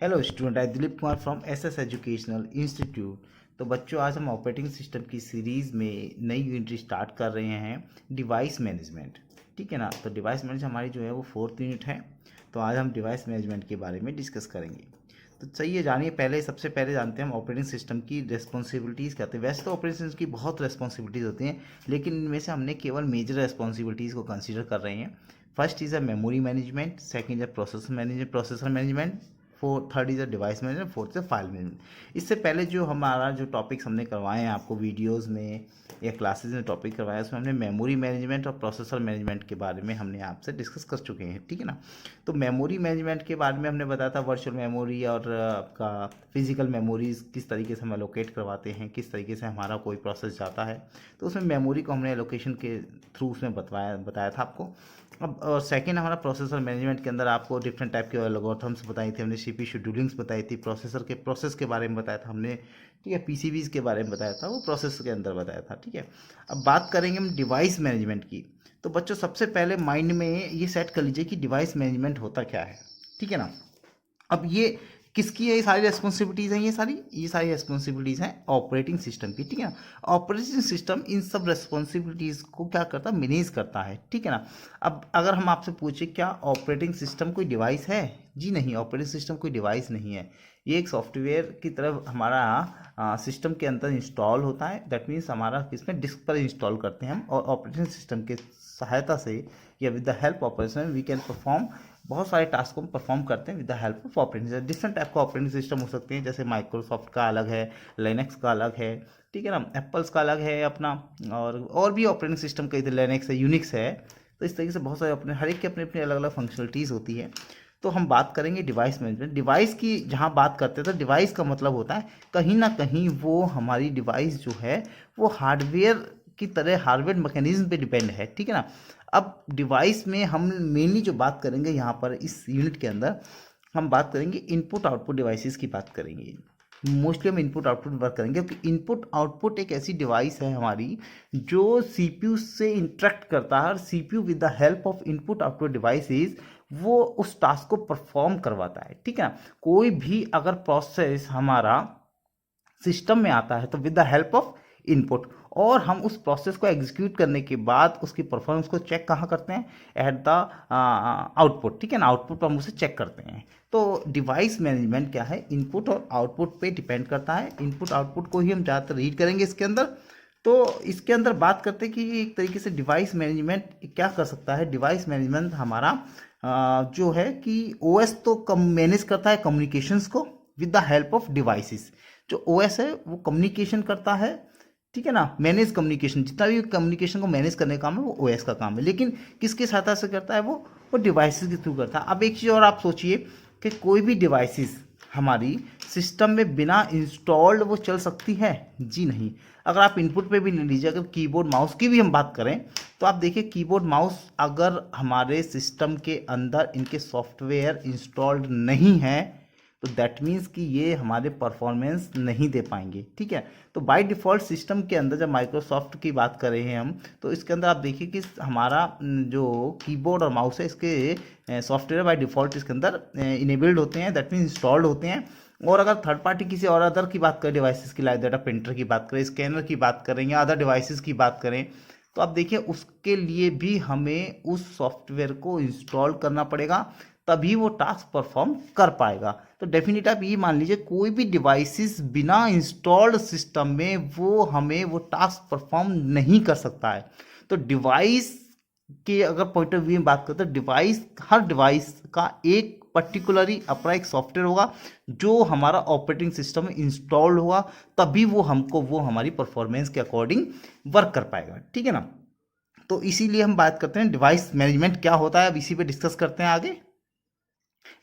Hello student, I Dilip Kumar from SS educational institute. तो बच्चों, आज हम ऑपरेटिंग सिस्टम की सीरीज़ में नई यूनिट स्टार्ट कर रहे हैं, डिवाइस मैनेजमेंट। ठीक है ना। तो डिवाइस मैनेजमेंट हमारी जो है वो 4th यूनिट है। तो आज हम डिवाइस मैनेजमेंट के बारे में डिस्कस करेंगे। तो चलिए जानिए, सबसे पहले जानते हैं हम ऑपरेटिंग सिस्टम की रिस्पॉन्सिबिलिटीज़ क्या होती है। वैसे तो ऑपरेटिंग सिस्टम की बहुत रिस्पॉन्सिबिलिटीज़ होती हैं, लेकिन इनमें से हमने केवल मेजर रिस्पॉन्सिबिलिटीज़ को कंसिडर कर रहे हैं। First is a memory management, second is processor management, third is a device management, fourth is file management. इससे पहले जो टॉपिक्स हमने करवाए हैं आपको वीडियोस में या क्लासेस में टॉपिक करवाया, उसमें हमने मेमोरी मैनेजमेंट और प्रोसेसर मैनेजमेंट के बारे में हमने आपसे डिस्कस कर चुके हैं। ठीक है ना। तो मेमोरी मैनेजमेंट के बारे में हमने बताया था वर्चुअल मेमोरी और आपका फिजिकल मेमोरीज किस तरीके से हम एलोकेट करवाते हैं, किस तरीके से हमारा कोई प्रोसेस जाता है। तो उसमें मेमोरी को हमने एलोकेशन के थ्रू उसमें बताया था आपको। अब और सेकेंड हमारा प्रोसेसर मैनेजमेंट के अंदर आपको डिफरेंट टाइप के एल्गोरिथम्स बताई थी हमने, सीपी शेड्यूलिंग्स बताई थी, प्रोसेसर के प्रोसेस के बारे में बताया था हमने। ठीक है, पीसीबीज के बारे में बताया था, वो प्रोसेस के अंदर बताया था। ठीक है। अब बात करेंगे हम डिवाइस मैनेजमेंट की। तो बच्चों, सबसे पहले माइंड में ये सेट कर लीजिए कि डिवाइस मैनेजमेंट होता क्या है। ठीक है ना। अब ये किसकी है, ये सारी रेस्पॉन्सिबिलिटीज़ हैं, ये सारी रेस्पॉन्सिबिलिटीज़ हैं ऑपरेटिंग सिस्टम की। ठीक है ना। ऑपरेटिंग सिस्टम इन सब रेस्पॉन्सिबिलिटीज़ को क्या करता है, मैनेज करता है। ठीक है ना। अब अगर हम आपसे पूछे क्या ऑपरेटिंग सिस्टम कोई डिवाइस है, जी नहीं, ऑपरेटिंग सिस्टम कोई डिवाइस नहीं है। ये एक सॉफ्टवेयर की तरफ हमारा सिस्टम के अंदर इंस्टॉल होता है। दैट मीन्स हमारा किसमें, डिस्क पर इंस्टॉल करते हैं हम, और ऑपरेटिंग सिस्टम के सहायता से या with the help operation we can perform, बहुत सारे टास्क को हम परफॉर्म करते हैं with the help of operating system. Different type का ऑपरेटिंग सिस्टम हो सकते हैं, जैसे माइक्रोसॉफ्ट का अलग है, लिनक्स का अलग है। ठीक है ना। एप्पल्स का अलग है अपना, और भी ऑपरेटिंग सिस्टम कई थे, लिनक्स है, यूनिक्स है। तो इस तरीके से बहुत सारे अपने हर एक की अपनी अपनी अलग अलग फंक्शनलिटीज़ होती है। तो हम बात करेंगे डिवाइस मैनेजमेंट। डिवाइस की जहाँ बात करते हैं तो डिवाइस का मतलब होता है कहीं ना कहीं वो हमारी डिवाइस जो है वो हार्डवेयर की तरह हार्डवेयर मैकेनिज्म पे डिपेंड है। ठीक है ना। अब डिवाइस में हम मेनली जो बात करेंगे यहाँ पर इस यूनिट के अंदर, हम बात करेंगे इनपुट आउटपुट डिवाइसेस की बात करेंगे। मोस्टली हम इनपुट आउटपुट वर्क करेंगे, क्योंकि इनपुट आउटपुट एक ऐसी डिवाइस है हमारी जो सीपीयू से इंटरेक्ट करता है, और CPU with the help of input output devices वो उस टास्क को परफॉर्म करवाता है। ठीक है ना। कोई भी अगर प्रोसेस हमारा सिस्टम में आता है तो with the help of input, और हम उस प्रोसेस को एग्जीक्यूट करने के बाद उसकी परफॉर्मेंस को चेक कहाँ करते हैं, एट द आउटपुट। ठीक है ना। आउटपुट पर हम उसे चेक करते हैं। तो डिवाइस मैनेजमेंट क्या है, इनपुट और आउटपुट पे डिपेंड करता है। इनपुट आउटपुट को ही हम ज़्यादातर रीड करेंगे इसके अंदर। तो इसके अंदर बात करते हैं कि एक तरीके से डिवाइस मैनेजमेंट क्या कर सकता है। डिवाइस मैनेजमेंट हमारा जो है कि ओएस तो कम मैनेज करता है कम्युनिकेशंस को with the help of devices. जो ओएस है वो कम्युनिकेशन करता है। ठीक है ना। मैनेज कम्युनिकेशन, जितना भी कम्युनिकेशन को मैनेज करने का काम है वो ओएस का काम है, लेकिन किसके सहायता से करता है, वो डिवाइसेस के थ्रू करता है। अब एक चीज़ और आप सोचिए कि कोई भी डिवाइसेस हमारी सिस्टम में बिना इंस्टॉल्ड वो चल सकती है, जी नहीं। अगर आप इनपुट पे भी ले लीजिए, अगर कीबोर्ड माउस की भी हम बात करें तो आप देखिए कीबोर्ड माउस अगर हमारे सिस्टम के अंदर इनके सॉफ्टवेयर इंस्टॉल्ड नहीं है तो दैट मीन्स कि ये हमारे परफॉर्मेंस नहीं दे पाएंगे। ठीक है। तो बाय डिफ़ॉल्ट सिस्टम के अंदर जब माइक्रोसॉफ्ट की बात कर रहे हैं हम, तो इसके अंदर आप देखिए कि हमारा जो कीबोर्ड और माउस है इसके सॉफ्टवेयर बाय डिफ़ॉल्ट इसके अंदर इनेबल्ड होते हैं, दैट मीन्स इंस्टॉल्ड होते हैं। और अगर थर्ड पार्टी किसी और अदर की बात करें, डिवाइसेस की, लाइक डाटा प्रिंटर की बात करें, स्कैनर की बात करें, या अदर डिवाइसेस की बात करें, तो आप देखिए उसके लिए भी हमें उस सॉफ्टवेयर को इंस्टॉल करना पड़ेगा, तभी वो टास्क परफॉर्म कर पाएगा। तो डेफिनेट आप ये मान लीजिए कोई भी डिवाइसेस बिना इंस्टॉल्ड सिस्टम में वो हमें वो टास्क परफॉर्म नहीं कर सकता है। तो डिवाइस के अगर पॉइंट ऑफ व्यू में बात करते हैं, डिवाइस, हर डिवाइस का एक पर्टिकुलरली अपना एक सॉफ्टवेयर होगा जो हमारा ऑपरेटिंग सिस्टम में इंस्टॉल होगा, तभी वो हमारी परफॉर्मेंस के अकॉर्डिंग वर्क कर पाएगा। ठीक है ना। तो इसीलिए हम बात करते हैं डिवाइस मैनेजमेंट क्या होता है, अब इसी पे डिस्कस करते हैं आगे।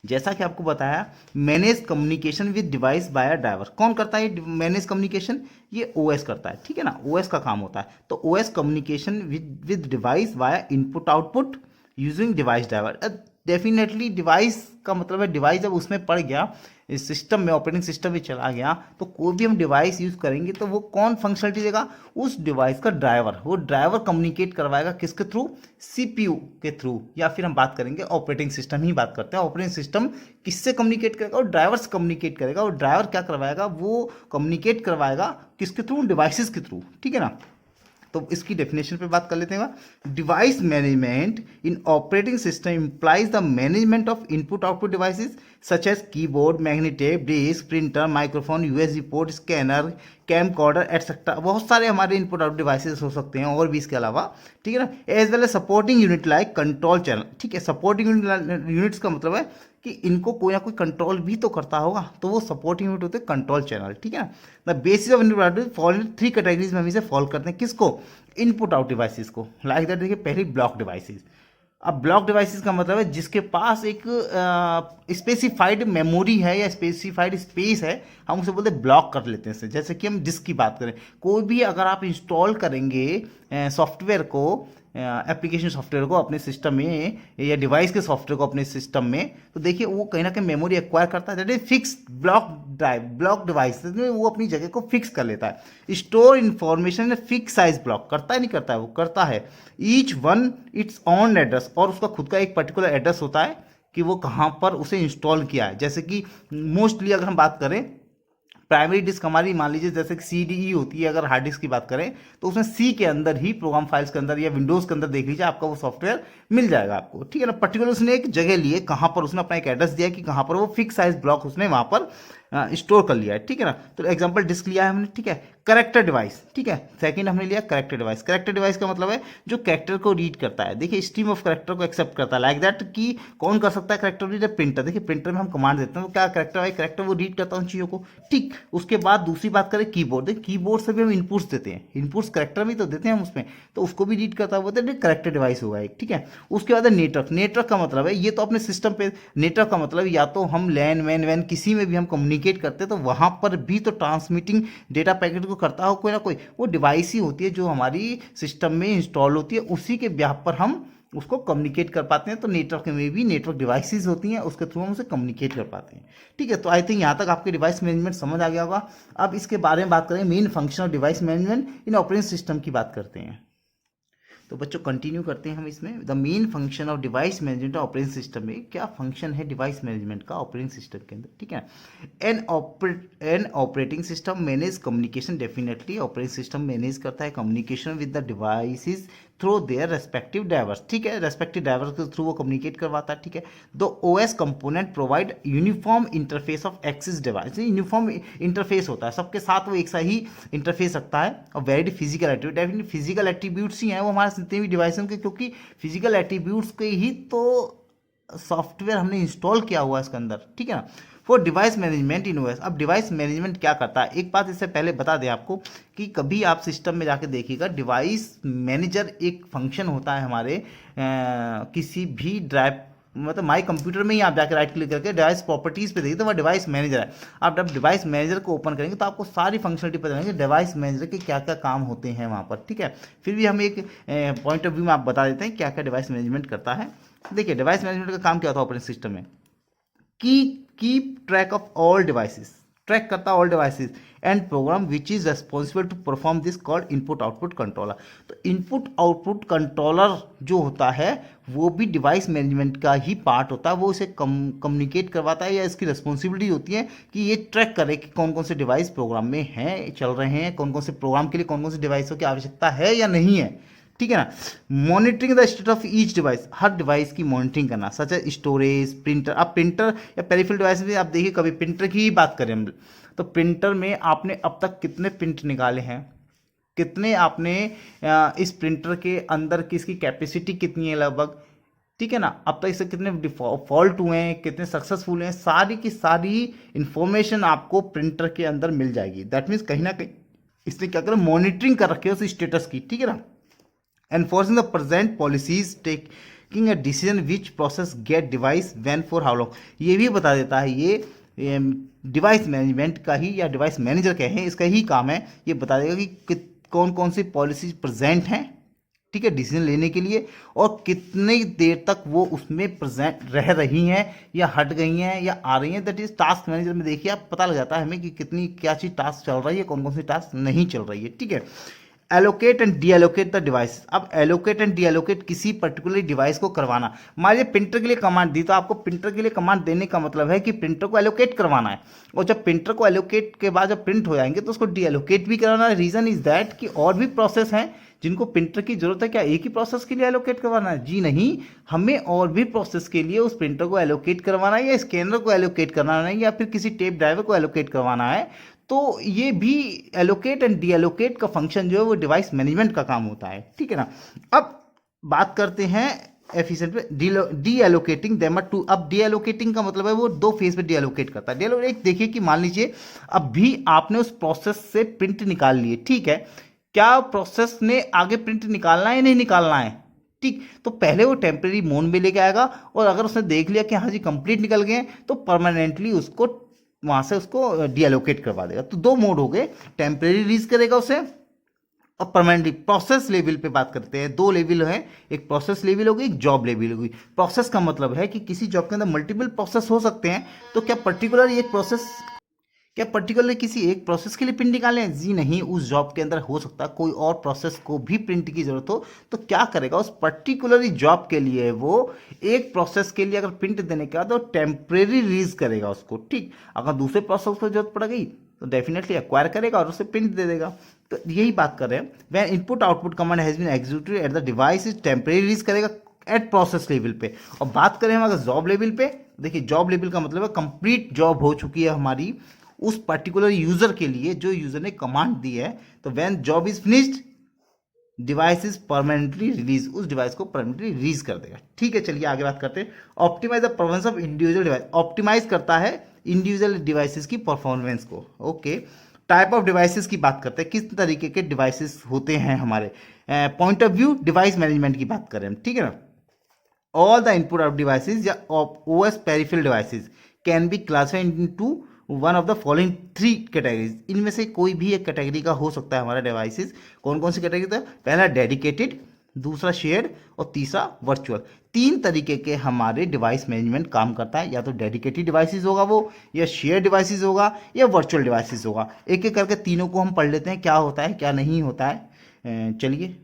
जैसा कि आपको बताया, manage communication with device by driver. कौन करता है मैनेज कम्युनिकेशन, ये ओएस करता है। ठीक है ना। ओएस का काम होता है। तो OS communication with device by input output using device driver. Definitely device का मतलब है डिवाइस जब उसमें पड़ गया, इस सिस्टम में, ऑपरेटिंग सिस्टम में चला गया, तो कोई भी हम डिवाइस यूज़ करेंगे तो वो कौन फंक्शनलिटी देगा, उस डिवाइस का ड्राइवर। वो ड्राइवर कम्युनिकेट करवाएगा किसके थ्रू, सीपीयू के थ्रू, या फिर हम बात करेंगे ऑपरेटिंग सिस्टम ही बात करते हैं। ऑपरेटिंग सिस्टम किससे कम्युनिकेट करेगा, और ड्राइवर से कम्युनिकेट करेगा। और ड्राइवर क्या करवाएगा, वो कम्युनिकेट करवाएगा किसके थ्रू, डिवाइसेस के थ्रू, ठीक है ना। तो इसकी डेफिनेशन पे बात कर लेते हैं। Device management in operating system implies the management of input output devices such as keyboard, magnet tape, disk, printer, microphone, USB port, scanner, camcorder etcetera. बहुत सारे हमारे इनपुट आउटपुट डिवाइसेस हो सकते हैं और भी इसके अलावा, ठीक है ना। As well as supporting unit like control channel, ठीक है। सपोर्टिंग यूनिट्स का मतलब है कि इनको कोई ना कोई कंट्रोल भी तो करता होगा, तो वो सपोर्टिंग यूनिट होते हैं कंट्रोल चैनल, ठीक है ना। The basis of input follow 3 categories में हम इसे फॉलो करते हैं। किसको, इनपुट आउट डिवाइसेस को। लाइक दैट देखिए, पहली ब्लॉक डिवाइसेस। अब ब्लॉक डिवाइसेस का मतलब है जिसके पास एक स्पेसिफाइड मेमोरी है या स्पेसिफाइड स्पेस है, हम उसे बोलते हैं ब्लॉक कर लेते हैं। जैसे कि हम डिस्क की बात करें, कोई भी अगर आप इंस्टॉल करेंगे सॉफ्टवेयर को, एप्लीकेशन सॉफ्टवेयर को अपने सिस्टम में, या डिवाइस के सॉफ्टवेयर को अपने सिस्टम में, तो देखिए वो कहीं ना कहीं मेमोरी एक्वायर करता है। That is fix block drive, block device में वो अपनी जगह को फिक्स कर लेता है। Store information fix size block करता है, नहीं करता है, वो करता है। Each one it's on address, और उसका खुद का एक पर्टिकुलर एड्रेस होता है कि वो कहाँ पर उसे इंस्टॉल किया है। जैसे कि मोस्टली अगर हम बात करें, प्राइमरी डिस्क हमारी मान लीजिए जैसे कि CDE होती है, अगर हार्ड डिस्क की बात करें तो उसमें C के अंदर ही, प्रोग्राम फाइल्स के अंदर या विंडोज़ के अंदर देख लीजिए आपका वो सॉफ्टवेयर मिल जाएगा आपको, ठीक है ना। पर्टिकुलर उसने एक जगह लिए, कहाँ पर उसने अपना एक एड्रेस दिया कि कहाँ पर वो फिक्स साइज ब्लॉक उसने वहाँ पर स्टोर कर लिया है, ठीक है ना। तो एग्जांपल डिस्क लिया है हमने, ठीक है। करेक्टर डिवाइस, ठीक है, सेकंड हमने लिया करेक्टर डिवाइस। करेक्टर डिवाइस का मतलब है जो कैरेक्टर को रीड करता है, देखिए स्ट्रीम ऑफ करेक्टर को एक्सेप्ट करता है। लाइक दैट कि कौन कर सकता है करेक्टर रीड, प्रिंटर। देखिए प्रिंटर में हम कमांड देते हैं तो क्या करेक्टर है, करेक्टर वो रीड करता है उन चीज़ों को, ठीक। उसके बाद दूसरी बात करें कीबोर्ड, देखिए कीबोर्ड से भी हम इनपुट्स देते हैं, इनपुट्स करेक्टर भी तो देते हैं हम उसमें, तो उसको भी रीड करता है, वो करेक्टर डिवाइस होगा एक, ठीक है। उसके बाद नेटवर्क। नेटवर्क का मतलब है ये तो अपने सिस्टम पे, नेटवर्क का मतलब या तो हम लैन वैन किसी में भी हम कम्युनिकेट करते हैं तो वहाँ पर भी तो ट्रांसमिटिंग डेटा पैकेट को करता हो कोई ना कोई, वो डिवाइस ही होती है जो हमारी सिस्टम में इंस्टॉल होती है, उसी के ब्याह पर हम उसको कम्युनिकेट कर पाते हैं। तो नेटवर्क में भी नेटवर्क डिवाइसेस होती हैं, उसके थ्रू हम उसे कम्युनिकेट कर पाते हैं, ठीक है। तो आई थिंक यहाँ तक आपके डिवाइस मैनेजमेंट समझ आ गया होगा। अब इसके बारे में बात करें, main function of device management in operating system की बात करते हैं। तो बच्चों कंटिन्यू करते हैं हम इसमें। The main function of device management operating system में, क्या फंक्शन है डिवाइस मैनेजमेंट का ऑपरेटिंग सिस्टम के अंदर, ठीक है। An operating system manage communication, definitely operating system manage करता है communication with the devices through their respective drivers, ठीक है। रेस्पेक्टिव ड्राइवर्स के थ्रू वो कम्युनिकेट करवाता है, ठीक है। The OS component provide uniform interface of access device, uniform interface होता है सबके साथ, वो एक सा ही इंटरफेस रखता है। और very physical attribute, definitely physical attributes ही हैं वो हमारे जितने भी डिवाइस के, क्योंकि फिजिकल एट्रीब्यूट्स के ही तो सॉफ्टवेयर हमने इंस्टॉल किया हुआ है इसके अंदर, ठीक है ना। For device management in OS, अब डिवाइस मैनेजमेंट क्या करता है, एक बात इससे पहले बता दें आपको कि कभी आप सिस्टम में जाके देखिएगा, डिवाइस मैनेजर एक फंक्शन होता है हमारे किसी भी ड्राइव, मतलब माई कंप्यूटर में ही आप जाकर राइट क्लिक करके डिवाइस प्रॉपर्टीज पे देखिए तो वह डिवाइस मैनेजर है। आप जब डिवाइस मैनेजर को ओपन करेंगे तो आपको सारी फंक्शनलिटी पता चलेंगे डिवाइस मैनेजर के क्या क्या काम होते हैं वहाँ पर, ठीक है। फिर भी हम एक पॉइंट ऑफ व्यू में आप बता देते हैं क्या क्या डिवाइस मैनेजमेंट करता है। देखिए डिवाइस मैनेजमेंट का काम क्या होता है ऑपरेटिंग सिस्टम में, keep track of all devices, track करता है all devices and program which is responsible to perform this called input output controller. तो इनपुट आउटपुट कंट्रोलर जो होता है वो भी डिवाइस मैनेजमेंट का ही पार्ट होता है, वो इसे कम्युनिकेट करवाता है, या इसकी रिस्पॉन्सिबिलिटी होती है कि ये ट्रैक करे कि कौन कौन से डिवाइस प्रोग्राम में हैं, चल रहे हैं, कौन कौन से प्रोग्राम के लिए कौन कौन से डिवाइसों की आवश्यकता है या नहीं है, ठीक है ना। Monitoring the state of each device, her device की मॉनिटरिंग करना, सच है स्टोरेज, प्रिंटर। अब प्रिंटर या पेरिफेरल डिवाइस में आप देखिए, कभी प्रिंटर की ही बात करें हम, तो प्रिंटर में आपने अब तक कितने प्रिंट निकाले हैं, कितने आपने इस प्रिंटर के अंदर की इसकी कैपेसिटी कितनी है लगभग, ठीक है ना। अब तक इससे कितने फॉल्ट हुए हैं, कितने सक्सेसफुल हैं, सारी की सारी इंफॉर्मेशन आपको प्रिंटर के अंदर मिल जाएगी। दैट मीन्स कहीं ना कहीं इसने क्या करा, मॉनिटरिंग कर रखी है उस स्टेटस की, ठीक है ना। Enforcing the present policies, taking a decision which process get device when for how long, ये भी बता देता है। ये डिवाइस मैनेजमेंट का ही या डिवाइस मैनेजर कहें, इसका ही काम है, ये बता देगा कि कौन कौन सी पॉलिसीज प्रेजेंट हैं ठीक है, डिसीजन लेने के लिए, और कितनी देर तक वो उसमें प्रेजेंट रह रही हैं या हट गई हैं या आ रही हैं। दैट इज टास्क मैनेजर में देखिए आप, पता लग जाता है हमें कि कितनी क्या चीज़ टास्क चल रही है, कौन कौन सी टास्क नहीं चल रही है। ठीक है, allocate and D allocate the device. अब एलोकेट एंड डी एलोकेट किसी पर्टिकुलर डिवाइस को करवाना, मान लीजिए प्रिंटर के लिए कमांड दी, तो आपको प्रिंटर के लिए कमांड देने का मतलब है कि प्रिंटर को एलोकेट करवाना है, और जब प्रिंटर को एलोकेट के बाद जब प्रिंट हो जाएंगे तो उसको डी एलोकेट भी कराना है। रीजन इज दैट कि और भी प्रोसेस हैं जिनको प्रिंटर की जरूरत है। क्या एक ही प्रोसेस के लिए एलोकेट करवाना है? जी नहीं, हमें और भी प्रोसेस के लिए उस प्रिंटर को एलोकेट करवाना है, या स्कैनर को एलोकेट करवाना है, या फिर किसी टेप ड्राइवर को एलोकेट करवाना है। तो ये भी एलोकेट एंड डी एलोकेट का फंक्शन जो है वो डिवाइस मैनेजमेंट का काम होता है। ठीक है ना। अब बात करते हैं एफिशिएंट पे, डी एलोकेटिंग देम टू। अब डी एलोकेटिंग का मतलब है वो दो फेज पे डी एलोकेट करता है। डी एलोकेट देखिए कि मान लीजिए अब भी आपने उस प्रोसेस से प्रिंट निकाल लिए, ठीक है, क्या प्रोसेस ने आगे प्रिंट निकालना है या नहीं निकालना है? ठीक, तो पहले वो टेम्परेरी मोड में लेके आएगा, और अगर उसने देख लिया कि हाँ जी कंप्लीट निकल गए तो परमानेंटली उसको वहां से उसको डीएलोकेट करवा देगा। तो दो मोड हो गए, टेम्परेरी रिलीज करेगा उसे और परमानेंटली। प्रोसेस लेवल पे बात करते हैं, दो लेवल है, एक प्रोसेस लेवल होगी, एक जॉब लेवल होगी। प्रोसेस का मतलब है कि किसी जॉब के अंदर मल्टीपल प्रोसेस हो सकते हैं, तो क्या पर्टिकुलर किसी एक प्रोसेस के लिए प्रिंट निकालें? जी नहीं, उस जॉब के अंदर हो सकता है कोई और प्रोसेस को भी प्रिंट की जरूरत हो, तो क्या करेगा उस पर्टिकुलर जॉब के लिए वो एक प्रोसेस के लिए अगर प्रिंट देने के बाद तो टेम्परेरी रिलीज करेगा उसको। ठीक, अगर दूसरे प्रोसेस को जरूरत पड़ गई तो डेफिनेटली एक्वायर करेगा और उसे प्रिंट दे देगा। तो यही बात कर रहे हैं, when input output command has been executed at the device is temporary release करेगा एट प्रोसेस लेवल पे। और बात करें हम अगर जॉब लेवल पे, देखिए जॉब लेवल का मतलब है कंप्लीट जॉब हो चुकी है हमारी उस पर्टिकुलर यूजर के लिए जो यूजर ने कमांड दी है, तो when job is finished device is permanently release, उस डिवाइस को परमानेंटली रिलीज कर देगा। ठीक है, चलिए आगे बात करते हैं। Optimize the performance of individual device, optimize करता है इंडिविजुअल डिवाइसेस की परफॉर्मेंस को। ओके, टाइप ऑफ डिवाइसेस की बात करते हैं, किस तरीके के डिवाइसेस होते हैं हमारे point of view device management की बात करें, ठीक है ना। All the input of devices या OS peripheral devices can be classified into one of the following three categories. इनमें से कोई भी एक कैटेगरी का हो सकता है हमारा डिवाइसेस। कौन कौन सी कैटेगरी था? पहला डेडिकेटेड, दूसरा शेयर्ड और तीसरा वर्चुअल। तीन तरीके के हमारे डिवाइस मैनेजमेंट काम करता है, या तो डेडिकेटेड डिवाइसेस होगा वो, या शेयर डिवाइसेस होगा, या वर्चुअल डिवाइसेस होगा। एक एक करके तीनों को हम पढ़ लेते हैं, क्या होता है क्या नहीं होता है। चलिए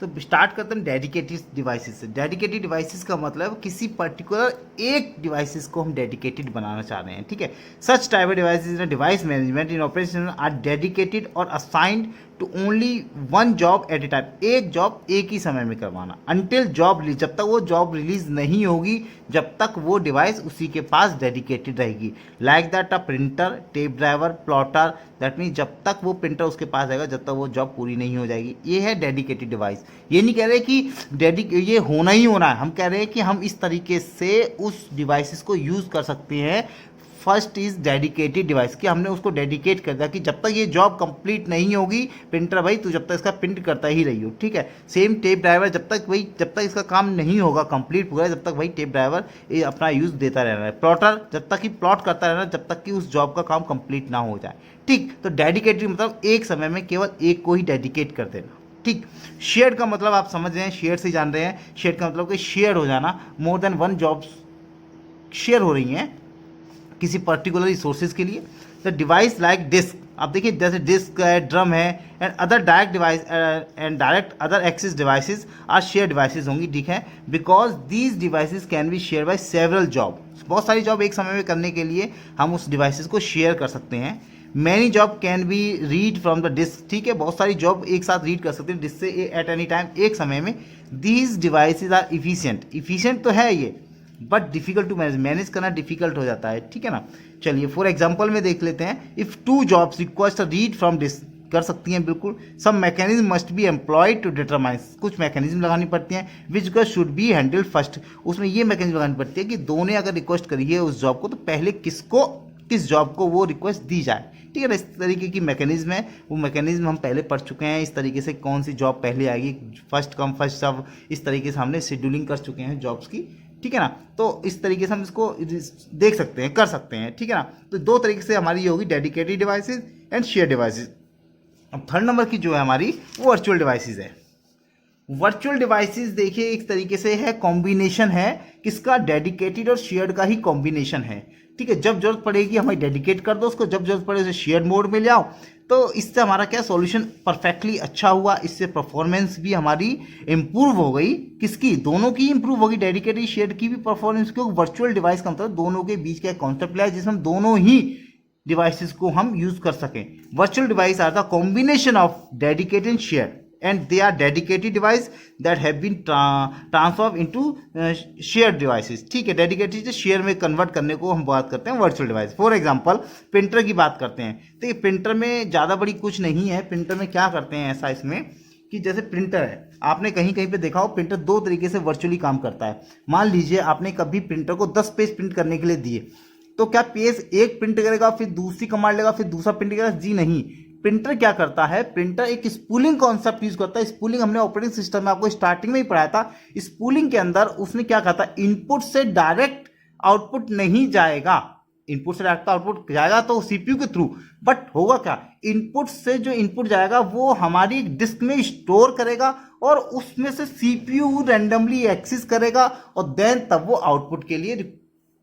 तो स्टार्ट करते हैं डेडिकेटेड डिवाइसेस से। डेडिकेटेड डिवाइसेस का मतलब किसी पर्टिकुलर एक डिवाइसेस को हम डेडिकेटेड बनाना चाह रहे हैं। ठीक है, such type of devices in device management in operation are dedicated और assigned to only one job at a time. एक जॉब एक ही समय में करवाना अंटिल जॉब रिलीज, जब तक वो जॉब रिलीज नहीं होगी जब तक वो डिवाइस उसी के पास डेडिकेटेड रहेगी। Like that a printer, tape driver, plotter, that mean जब तक वो प्रिंटर उसके पास रहेगा जब तक वो जॉब पूरी नहीं हो जाएगी। ये है डेडिकेटेड डिवाइस। ये नहीं कह रहे कि ये होना ही होना है, हम कह रहे हैं कि हम इस तरीके से उस डिवाइसेस को यूज़ कर सकते हैं। फर्स्ट इज डेडिकेटेड डिवाइस, कि हमने उसको डेडिकेट कर दिया कि जब तक ये जॉब कंप्लीट नहीं होगी प्रिंटर भाई तू जब तक इसका प्रिंट करता ही रही हो। ठीक है, सेम टेप ड्राइवर, जब तक इसका काम नहीं होगा कंप्लीट पूरा, जब तक भाई टेप ड्राइवर ये अपना यूज़ देता रहना है। प्लॉटर, जब तक कि प्लॉट करता रहना जब तक कि उस जॉब का काम कंप्लीट ना हो जाए। ठीक, तो डेडिकेटेड मतलब एक समय में केवल एक को ही डेडिकेट कर देना। ठीक, शेयर का मतलब आप समझ रहे हैं, शेयर से जान रहे हैं। शेयर का मतलब कि शेयर हो जाना, more than one jobs share हो रही हैं किसी पर्टिकुलर रिसोर्सेज के लिए। द डिवाइस लाइक डिस्क, आप देखिए जैसे डिस्क है, ड्रम है, and other direct device and direct other access devices are share devices होंगी। ठीक है, because these devices can be share by several job. बहुत सारी जॉब एक समय में करने के लिए हम उस डिवाइसेस को शेयर कर सकते हैं। Many job can be read from the disk, ठीक है, बहुत सारी जॉब एक साथ रीड कर सकते हैं डिस्क से एट एनी टाइम, एक समय में। दीज डिवाइसेज आर इफिशियंट तो है ये, बट डिफिकल्ट टू मैनेज करना डिफिकल्ट हो जाता है। ठीक है ना। चलिए फॉर एग्जांपल में देख लेते हैं। If two jobs request read from disk, कर सकती हैं बिल्कुल। Some mechanism must be employed to determine, कुछ मैकेनिज्म लगानी पड़ती हैं which should be handle first. उसमें ये मैकेनिज्म लगानी पड़ती है कि दोनों ने अगर रिक्वेस्ट करी है उस जॉब को तो पहले किस जॉब को वो रिक्वेस्ट दी जाए। ठीक है ना, इस तरीके की मैकेनिज्म है, वो मैकेनिज्म हम पहले पढ़ चुके हैं। इस तरीके से कौन सी जॉब पहले आएगी, फर्स्ट कम फर्स्ट सर्व, इस तरीके से हमने शेड्यूलिंग कर चुके हैं जॉब्स की। ठीक है ना, तो इस तरीके से हम इसको देख सकते हैं, कर सकते हैं। ठीक है ना, तो दो तरीके से हमारी ये होगी, dedicated devices and share devices. अब थर्ड नंबर की जो है हमारी वो वर्चुअल डिवाइसेस है। वर्चुअल डिवाइसेस देखिए एक तरीके से है कॉम्बिनेशन है किसका, डेडिकेटेड और शेयर्ड का ही कॉम्बिनेशन है। ठीक है, जब जरूरत पड़ेगी हमें डेडिकेट कर दो उसको, जब जरूरत पड़े उसे शेयर्ड मोड में ले आओ। तो इससे हमारा क्या सॉल्यूशन परफेक्टली अच्छा हुआ, इससे परफॉर्मेंस भी हमारी इंप्रूव हो गई, किसकी, दोनों की इंप्रूव होगी, डेडिकेटेड शेयर्ड की भी परफॉर्मेंस, क्योंकि वर्चुअल डिवाइस का मतलब दोनों के बीच का कॉन्सेप्ट लिया है जिसमें हम दोनों ही डिवाइसेस को हम यूज कर सकें। Virtual device are the combination of dedicated and shared and they are dedicated device that have been transformed into shared devices। ठीक है, डेडिकेटेड से शेयर में कन्वर्ट करने को हम बात करते हैं virtual device. For example printer की बात करते हैं, तो ये प्रिंटर में ज़्यादा बड़ी कुछ नहीं है। प्रिंटर में क्या करते हैं ऐसा इसमें कि जैसे प्रिंटर है, आपने कहीं कहीं पे देखा हो प्रिंटर दो तरीके से वर्चुअली काम करता है। मान लीजिए आपने कभी प्रिंटर को 10 पेज प्रिंट करने के लिए दिए, तो क्या पेज एक प्रिंट करेगा फिर दूसरी कमांड लेगा फिर दूसरा प्रिंट करेगा? जी नहीं। प्रिंटर क्या करता है, प्रिंटर एक स्पूलिंग कॉन्सेप्ट यूज करता है। स्पूलिंग हमने ऑपरेटिंग सिस्टम में आपको स्टार्टिंग में ही पढ़ाया था। स्पूलिंग के अंदर उसने क्या कहा था, इनपुट से डायरेक्ट आउटपुट नहीं जाएगा, इनपुट से डायरेक्ट आउटपुट जाएगा तो सीपीयू के थ्रू, बट होगा क्या, इनपुट से जो इनपुट जाएगा वो हमारी डिस्क में स्टोर करेगा और उसमें से सीपीयू रैंडमली एक्सेस करेगा और देन तब वो आउटपुट के लिए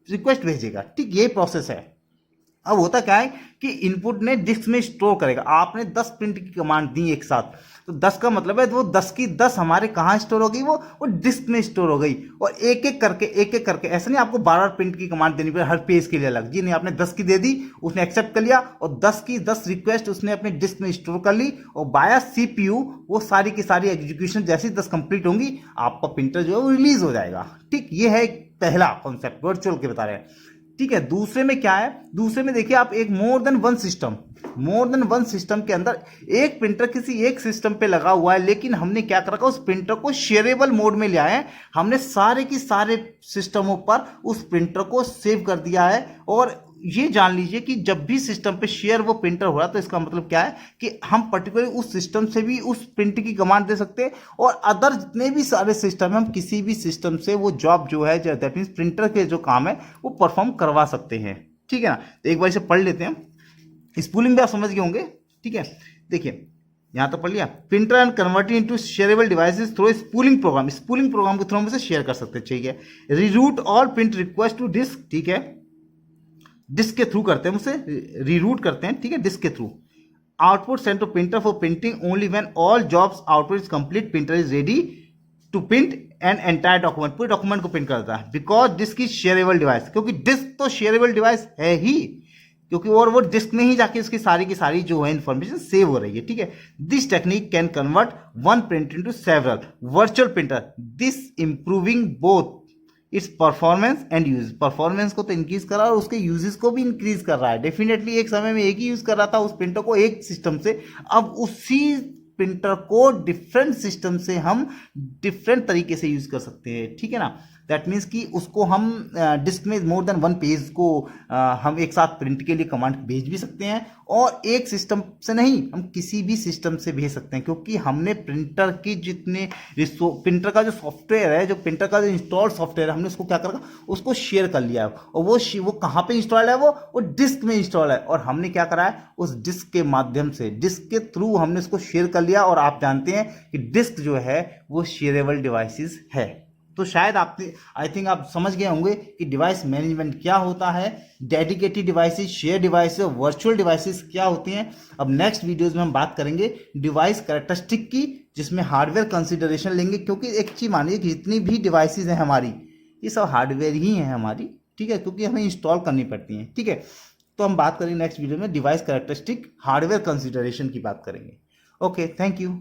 रिक्वेस्ट भेजेगा। ठीक, ये प्रोसेस है। अब होता क्या है कि इनपुट ने डिस्क में स्टोर करेगा। आपने 10 प्रिंट की कमांड दी एक साथ, तो 10 का मतलब है वो 10 की 10 हमारे कहाँ स्टोर हो गई, वो डिस्क में स्टोर हो गई। और एक एक करके ऐसा नहीं आपको 12 प्रिंट की कमांड देनी पड़े हर पेज के लिए अलग, जी नहीं, आपने 10 की दे दी, उसने एक्सेप्ट कर लिया और 10 की 10 रिक्वेस्ट उसने अपने डिस्क में स्टोर कर ली और बाया सीपीयू वो सारी की सारी एग्जीक्यूशन जैसी 10 कंप्लीट होंगी आपका प्रिंटर जो है वो रिलीज हो जाएगा। ठीक, ये है पहला कॉन्सेप्ट वर्चुअल के बता रहे हैं। ठीक है, दूसरे में क्या है, दूसरे में देखिए आप एक मोर देन वन सिस्टम के अंदर एक प्रिंटर किसी एक सिस्टम पे लगा हुआ है, लेकिन हमने क्या कर रखा, उस प्रिंटर को शेयरेबल मोड में ले आए हैं। हमने सारे की सारे सिस्टमों पर उस प्रिंटर को सेव कर दिया है। और ये जान लीजिए कि जब भी सिस्टम पे शेयर वो प्रिंटर हो रहा है तो इसका मतलब क्या है कि हम पर्टिकुलर उस सिस्टम से भी उस प्रिंट की कमांड दे सकते हैं और अदर जितने भी सारे सिस्टम है हम किसी भी सिस्टम से वो जॉब जो है दैट मीन्स प्रिंटर के जो काम है वो परफॉर्म करवा सकते हैं। ठीक है ना, तो एक बार इसे पढ़ लेते हैं। स्पूलिंग भी आप समझ गए होंगे। ठीक है, देखिए यहाँ तो पढ़ लिया, printer and converting into shareable devices through spooling program के थ्रू हम इसे शेयर कर सकते हैं। ठीक है, reroute all print request to disk, ठीक है, डिस्क के थ्रू करते हैं, उसे रीरूट करते हैं। ठीक है, डिस्क के थ्रू। Output send to printer for printing only when all jobs output is complete, printer is ready to print an entire document, पूरे डॉक्यूमेंट को प्रिंट करता है। Because disk is shareable device, क्योंकि डिस्क तो शेयरेबल डिवाइस है ही, क्योंकि और वो डिस्क में ही जाके उसकी सारी की सारी जो है इंफॉर्मेशन सेव हो रही है। ठीक है, this technique can convert one print into several virtual printer, this improving both it's performance and use. Performance को तो इंक्रीज कर रहा है और उसके यूजेस को भी इंक्रीज कर रहा है। डेफिनेटली एक समय में एक ही यूज कर रहा था उस प्रिंटर को एक सिस्टम से, अब उसी प्रिंटर को डिफरेंट सिस्टम से हम डिफरेंट तरीके से यूज कर सकते हैं। ठीक है ना, दैट मीन्स कि उसको हम डिस्क में मोर देन वन पेज को हम एक साथ प्रिंट के लिए कमांड भेज भी सकते हैं और एक सिस्टम से नहीं हम किसी भी सिस्टम से भेज सकते हैं, क्योंकि हमने प्रिंटर की जितने प्रिंटर का जो सॉफ्टवेयर है, जो प्रिंटर का जो इंस्टॉल सॉफ्टवेयर है, हमने उसको क्या कर उसको शेयर कर लिया है। और वो कहाँ पे इंस्टॉल है, वो डिस्क में इंस्टॉल है और हमने क्या करा है उस डिस्क के माध्यम से, डिस्क के थ्रू हमने उसको शेयर कर लिया। और आप जानते हैं कि डिस्क जो है वो शेयरेबल डिवाइसेस है। तो शायद आपने आई थिंक आप समझ गए होंगे कि डिवाइस मैनेजमेंट क्या होता है, dedicated devices, share devices, virtual devices क्या होती हैं। अब नेक्स्ट वीडियोस में हम बात करेंगे डिवाइस कैरेक्टरिस्टिक की, जिसमें हार्डवेयर कंसिडरेशन लेंगे, क्योंकि एक चीज मानिए कि जितनी भी डिवाइसेस हैं हमारी ये सब हार्डवेयर ही हैं हमारी। ठीक है, क्योंकि हमें इंस्टॉल करनी पड़ती हैं। ठीक है, तो हम बात करेंगे नेक्स्ट वीडियो में डिवाइस कैरेक्टरिस्टिक हार्डवेयर कंसिडरेशन की बात करेंगे। Okay, thank you.